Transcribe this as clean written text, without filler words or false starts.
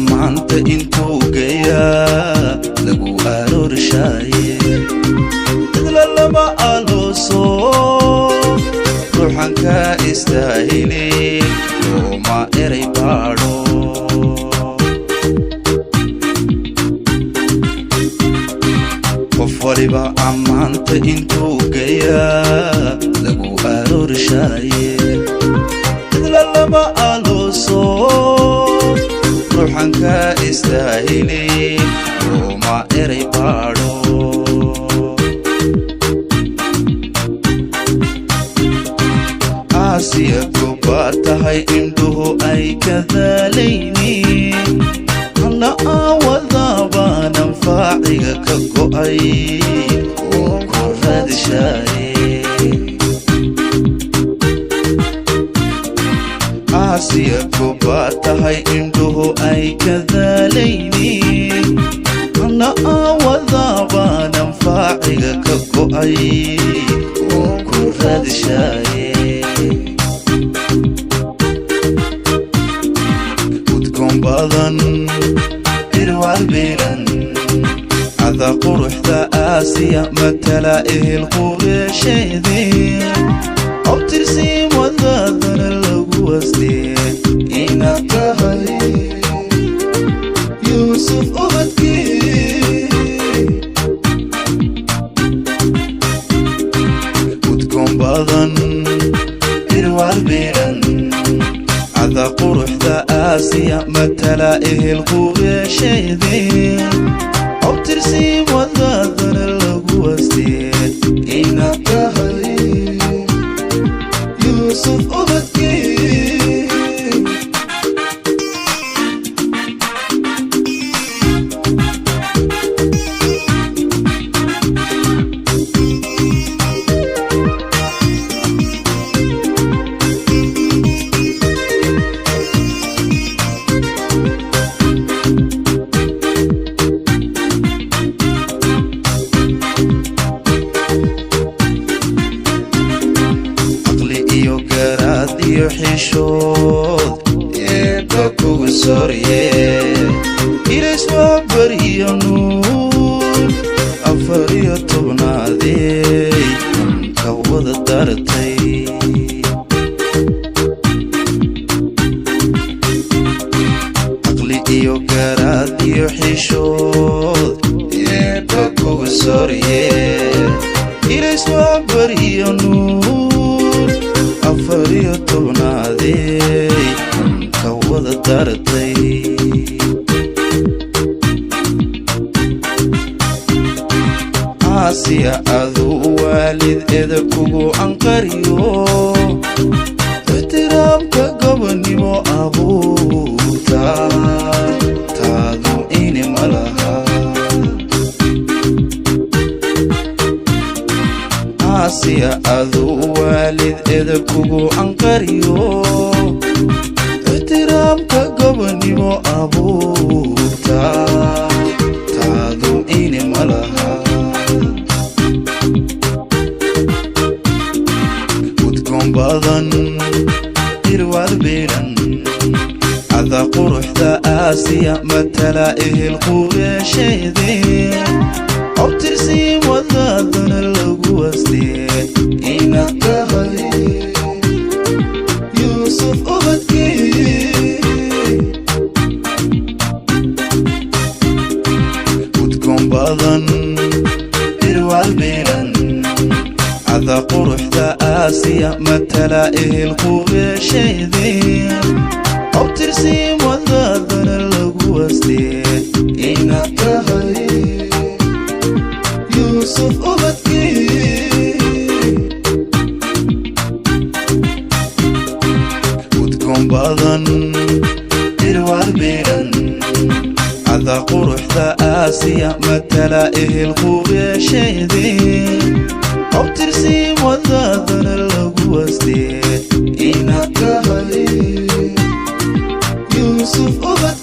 ammaanta intuu geeyaa lagu aroorshaye idla lama alooso ruuxan ka istaahili looma eray baadho qof waliba ammaanta intuu geeyaa lagu aroorshaye idla lama alooso ruuxan ka istaahili looma eray baadho aasiya gobaad tahay indhuhu ay ka daalaynin hana aawadaabaanan faaciga ka go'ay oo ku raadishaaye aasiya gobaad tahay indhuhu ay ka daalaynin hana aawadaabaanan faaciga ka go'ay oo ku raadishaaye udgoon badan irwalbilan cada quruxda aasiya matala ehel qureesheedii abtirsiin wadaadana lagu wasdee inaad tahay yuusuf ubadkii udgoon badan irwalbilan cada quruxda aasiya matala ehel qureesheedii abtirsiin wadaadana lagu wasdee inaad tahay yuusuf ubadkii iyo xishood eebba kugu sorye ilays waa bariyo nuur 14 ka wada dartay aqli iyo garaad iyo xishood eebba kugu sorye ilays waa bariyo nuur 14 ka wada dartay aasiya aduu waalid edab kugu anqariyo ixtiraamka gobonnimo abuurta taadu ini malaha aasiya aduu waalid edab kugu anqariyo ixtiraamka gobonnimo abuurta taadu ini malaha udgoon badan irwalbilan cada quruxda aasiya matala ehel qureesheedii abtirsiin wadaadana lagu wasdee inaad tahay yuusuf ubadkii udgoon badan irwalbilan cada quruxda aasiya matala ehel qureesheedii abtirsiin wadaadana lagu wasdee inaad tahay yuusuf ubadkii udgoon badan irwalbilan cada quruxda aasiya matala ehel qureesheedii abtirsiin wadaadana lagu wasdee inaad tahay yuusuf ubadkii